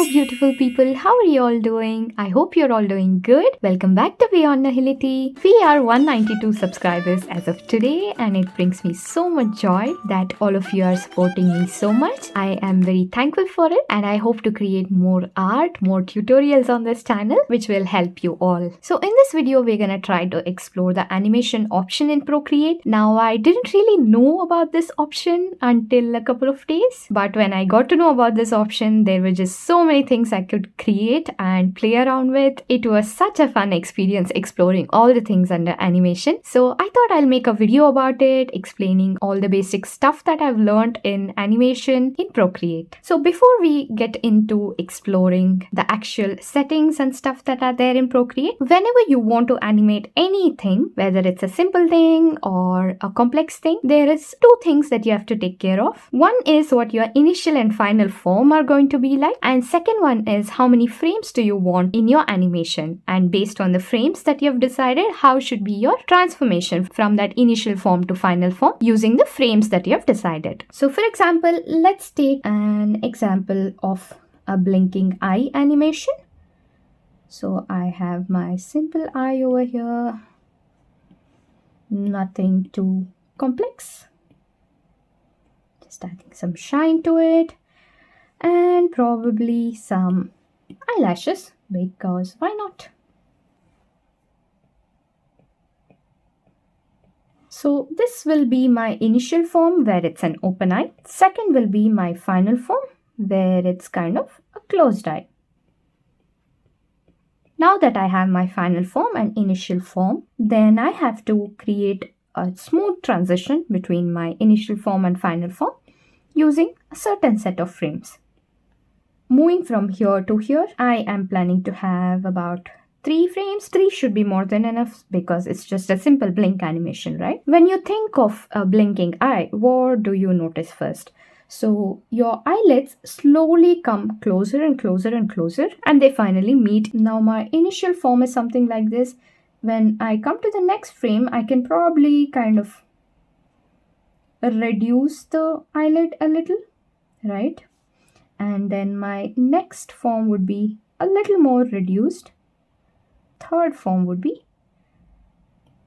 Hello beautiful people, how are you all doing? I hope you're all doing good. Welcome back to Beyond Nihility. We are 192 subscribers as of today and it brings me so much joy that all of you are supporting me so much. I am very thankful for it and I hope to create more art, more tutorials on this channel which will help you all. So in this video we're gonna try to explore the animation option in Procreate. Now I didn't really know about this option until a couple of days, but when I got to know about this option there were just so many things I could create and play around with. It was such a fun experience exploring all the things under animation. So I thought I'll make a video about it, explaining all the basic stuff that I've learned in animation in Procreate. So before we get into exploring the actual settings and stuff that are there in Procreate, whenever you want to animate anything, whether it's a simple thing or a complex thing, there is two things that you have to take care of. One is what your initial and final form are going to be like, and second one is how many frames do you want in your animation, and based on the frames that you have decided, how should be your transformation from that initial form to final form using the frames that you have decided. So for example, let's take an example of a blinking eye animation. So I have my simple eye over here, nothing too complex, just adding some shine to it and probably some eyelashes because why not? So this will be my initial form where it's an open eye. Second will be my final form where it's kind of a closed eye. Now that I have my final form and initial form, then I have to create a smooth transition between my initial form and final form using a certain set of frames. Moving from here to here, I am planning to have about 3 frames. 3 should be more than enough because it's just a simple blink animation, right? When you think of a blinking eye, what do you notice first? So your eyelids slowly come closer and closer and closer and they finally meet. Now my initial form is something like this. When I come to the next frame, I can probably kind of reduce the eyelid a little, right? And then my next form would be a little more reduced. Third form would be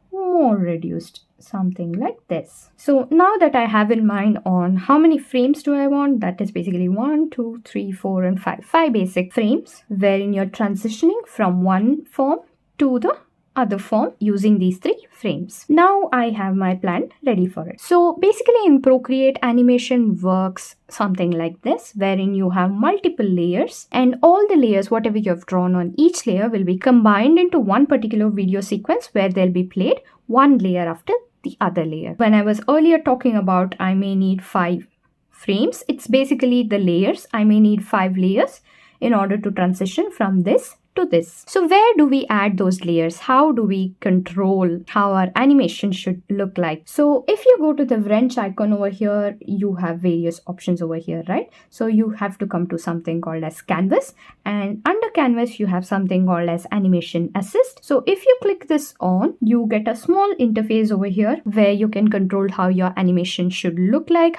more reduced, something like this. So now that I have in mind on how many frames do I want, that is basically 1, 2, 3, 4 and 5. 5 basic frames wherein you're transitioning from one form to the other form using these 3 frames. Now I have my plan ready for it. So basically in Procreate, animation works something like this, wherein you have multiple layers and all the layers, whatever you have drawn on each layer, will be combined into one particular video sequence where they'll be played one layer after the other layer. When I was earlier talking about I may need 5 frames, it's basically the layers. I may need 5 layers in order to transition from this to this. So where do we add those layers? How do we control how our animation should look like? So if you go to the wrench icon over here, you have various options over here, right? So you have to come to something called as canvas, and under canvas you have something called as animation assist. So if you click this on, you get a small interface over here where you can control how your animation should look like,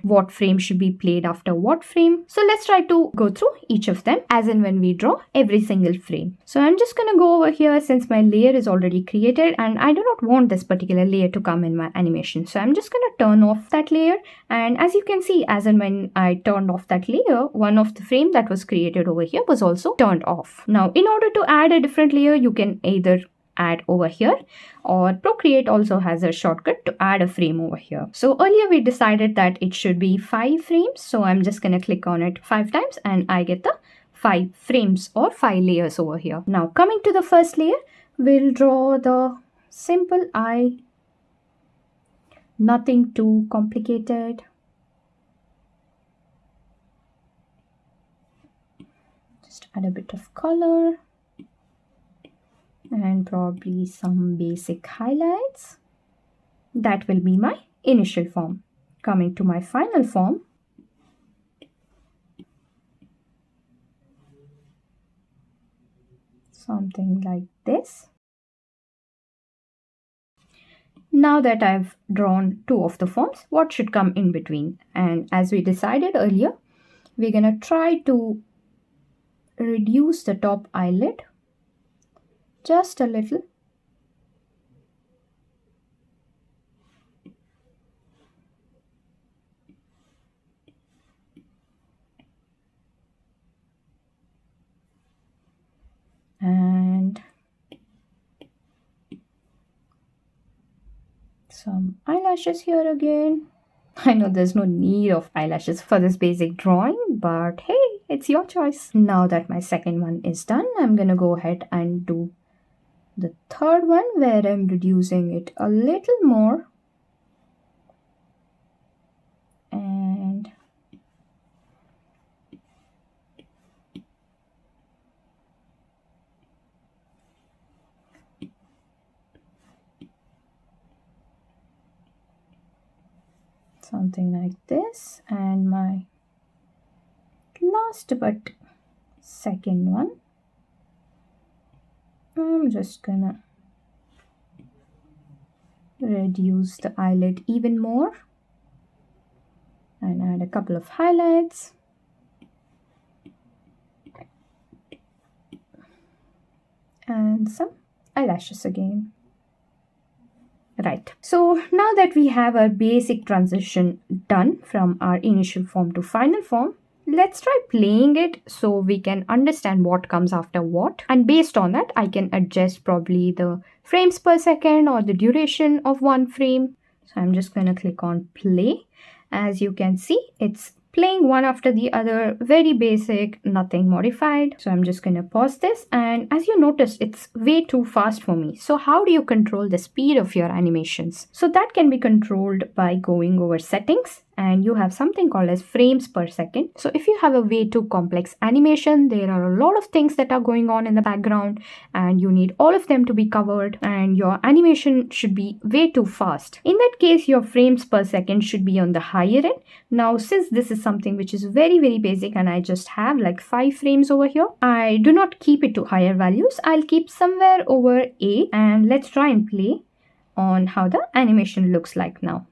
what frame should be played after what frame. So let's try to go through each of them as in when we draw every single frame. So I'm just going to go over here since my layer is already created and I do not want this particular layer to come in my animation. So I'm just going to turn off that layer, and as you can see, as in when I turned off that layer, one of the frame that was created over here was also turned off. Now in order to add a different layer, you can either add over here, or Procreate also has a shortcut to add a frame over here. So earlier we decided that it should be 5 frames, so I'm just going to click on it 5 times and I get the 5 frames or 5 layers over here. Now coming to the first layer, we'll draw the simple eye, nothing too complicated. Just add a bit of color and probably some basic highlights. That will be my initial form. Coming to my final form, something like this. Now that I've drawn 2 of the forms, what should come in between? And as we decided earlier, we're going to try to reduce the top eyelid just a little. And some eyelashes here again. I know there's no need of eyelashes for this basic drawing, but hey, it's your choice. Now that my second one is done, I'm gonna go ahead and do the third one where I'm reducing it a little more. And something like this. And my last but second one, I'm just gonna reduce the eyelid even more and add a couple of highlights. And some eyelashes again. Right, so now that we have our basic transition done from our initial form to final form, let's try playing it so we can understand what comes after what. And based on that, I can adjust probably the frames per second or the duration of one frame. So I'm just going to click on play. As you can see, it's playing one after the other, very basic, nothing modified. So I'm just going to pause this, and as you notice, it's way too fast for me. So how do you control the speed of your animations? So that can be controlled by going over settings, and you have something called as frames per second. So if you have a way too complex animation, there are a lot of things that are going on in the background and you need all of them to be covered, and your animation should be way too fast. In that case, your frames per second should be on the higher end. Now, since this is something which is very basic and I just have like 5 frames over here, I do not keep it to higher values. I'll keep somewhere over 8, and let's try and play on how the animation looks like now.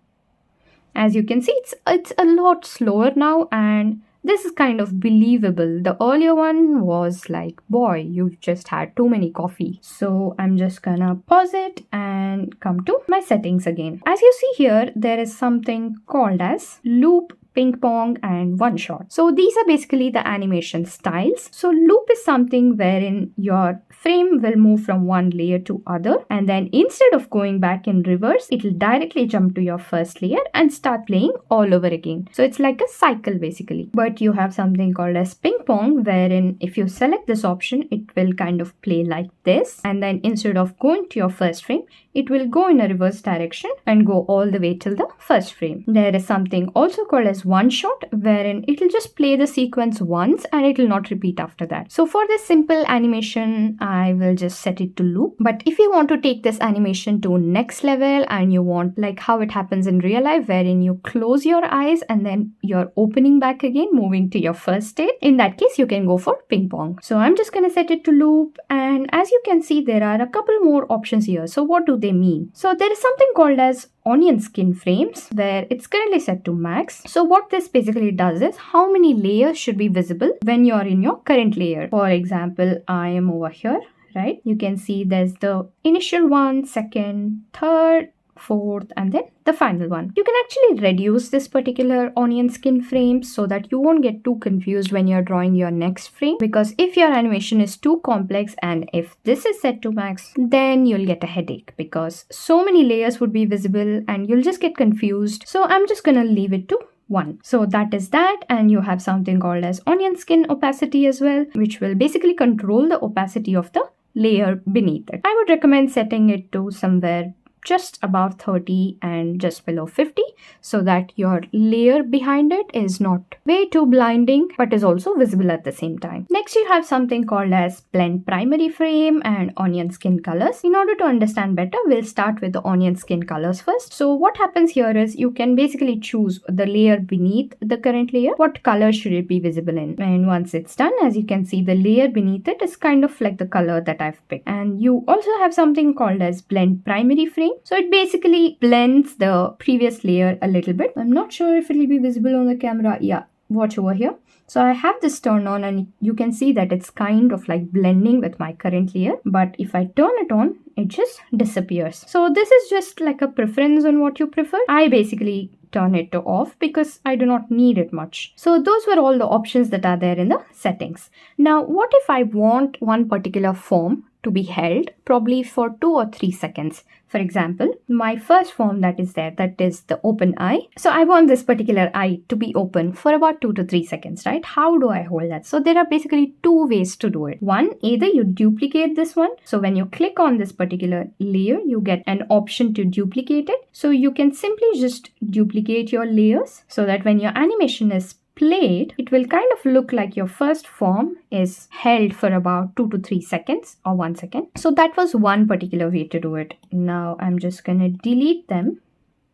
As you can see, it's a lot slower now, and this is kind of believable. The earlier one was like, boy, you've just had too many coffee. So I'm just gonna pause it and come to my settings again. As you see here, there is something called as loop, ping pong, and one shot. So these are basically the animation styles. So loop is something wherein your frame will move from one layer to other, and then instead of going back in reverse, it will directly jump to your first layer and start playing all over again. So it's like a cycle basically. But you have something called as ping pong, wherein if you select this option, it will kind of play like this, and then instead of going to your first frame, it will go in a reverse direction and go all the way till the first frame. There is something also called as one shot, wherein it will just play the sequence once and it will not repeat after that. So for this simple animation, I will just set it to loop. But if you want to take this animation to next level and you want like how it happens in real life, wherein you close your eyes and then you're opening back again, moving to your first state, in that case you can go for ping pong. So I'm just going to set it to loop, and as you can see, there are a couple more options here. So what do they mean? So there is something called as onion skin frames, where it's currently set to max. So what this basically does is how many layers should be visible when you're in your current layer. For example, I am over here, right? You can see there's the initial one, second, third, fourth, and then the final one. You can actually reduce this particular onion skin frame so that you won't get too confused when you're drawing your next frame, because if your animation is too complex and if this is set to max, then you'll get a headache because so many layers would be visible and you'll just get confused. So I'm just gonna leave it to 1. So that is that, and you have something called as onion skin opacity as well, which will basically control the opacity of the layer beneath it. I would recommend setting it to somewhere just above 30 and just below 50, so that your layer behind it is not way too blinding but is also visible at the same time. Next, you have something called as blend primary frame and onion skin colors. In order to understand better, we'll start with the onion skin colors first. So what happens here is you can basically choose the layer beneath the current layer, what color should it be visible in, and once it's done, as you can see, the layer beneath it is kind of like the color that I've picked. And you also have something called as blend primary frame. So it basically blends the previous layer a little bit. I'm not sure if it'll be visible on the camera. Yeah, watch over here. So I have this turned on and you can see that it's kind of like blending with my current layer. But if I turn it on, it just disappears. So this is just like a preference on what you prefer. I basically turn it to off because I do not need it much. So those were all the options that are there in the settings. Now, what if I want one particular form to be held probably for 2 or 3 seconds? For example, my first form that is there, that is the open eye. So I want this particular eye to be open for about 2 to 3 seconds, right? How do I hold that? So there are basically two ways to do it. One, either you duplicate this one. So when you click on this particular layer, you get an option to duplicate it. So you can simply just duplicate your layers so that when your animation is played, it will kind of look like your first form is held for about 2 to 3 seconds or 1 second. So that was one particular way to do it. Now I'm just gonna delete them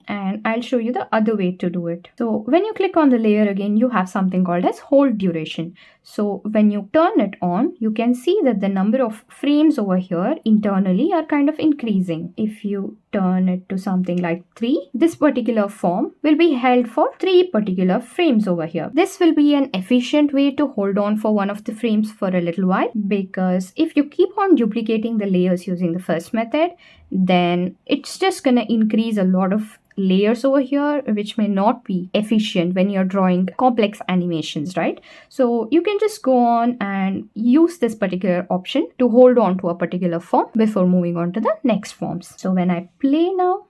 and I'll show you the other way to do it. So when you click on the layer again, you have something called as hold duration. So when you turn it on, you can see that the number of frames over here internally are kind of increasing. If you turn it to something like 3, this particular form will be held for 3 particular frames over here. This will be an efficient way to hold on for one of the frames for a little while, because if you keep on duplicating the layers using the first method, then it's just gonna increase a lot of layers over here, which may not be efficient when you're drawing complex animations, right? So you can just go on and use this particular option to hold on to a particular form before moving on to the next forms. So when I play now,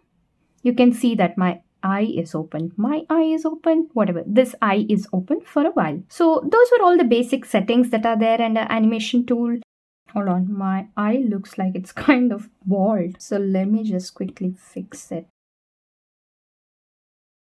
you can see that my eye is open, my eye is open, whatever, this eye is open for a while. So those were all the basic settings that are there in the animation tool. Hold on, my eye looks like it's kind of bald. So let me just quickly fix it.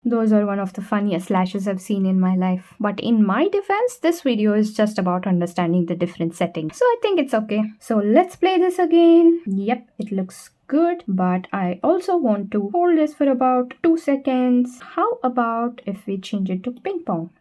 Those are one of the funniest lashes I've seen in my life. But in my defense, this video is just about understanding the different settings. So I think it's okay. So let's play this again. Yep, it looks good. But I also want to hold this for about 2 seconds. How about if we change it to ping pong?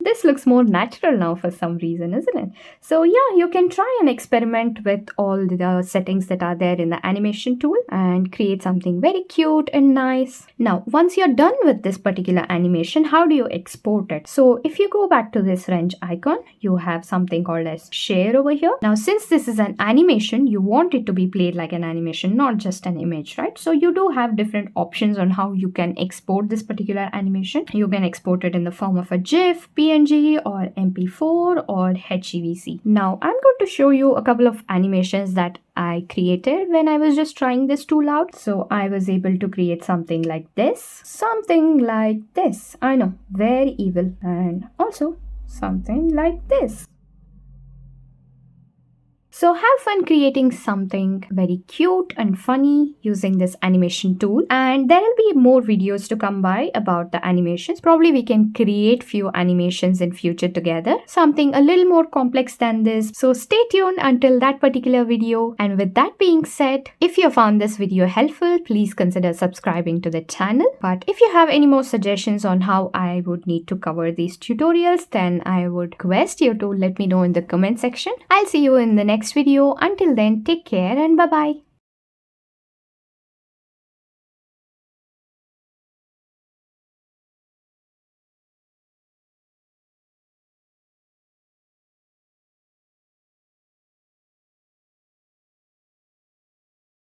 This looks more natural now for some reason, isn't it? So yeah, you can try and experiment with all the settings that are there in the animation tool and create something very cute and nice. Now, once you're done with this particular animation, how do you export it? So if you go back to this wrench icon, you have something called as share over here. Now, since this is an animation, you want it to be played like an animation, not just an image, right? So you do have different options on how you can export this particular animation. You can export it in the form of a GIF, PNG, or MP4 or HEVC. Now I'm going to show you a couple of animations that I created when I was just trying this tool out. So I was able to create something like this. I know, very evil. And also something like this. So have fun creating something very cute and funny using this animation tool. And there will be more videos to come by about the animations. Probably we can create few animations in future together. Something a little more complex than this. So stay tuned until that particular video. And with that being said, if you found this video helpful, please consider subscribing to the channel. But if you have any more suggestions on how I would need to cover these tutorials, then I would request you to let me know in the comment section. I'll see you in the next video. Until then, take care and bye-bye.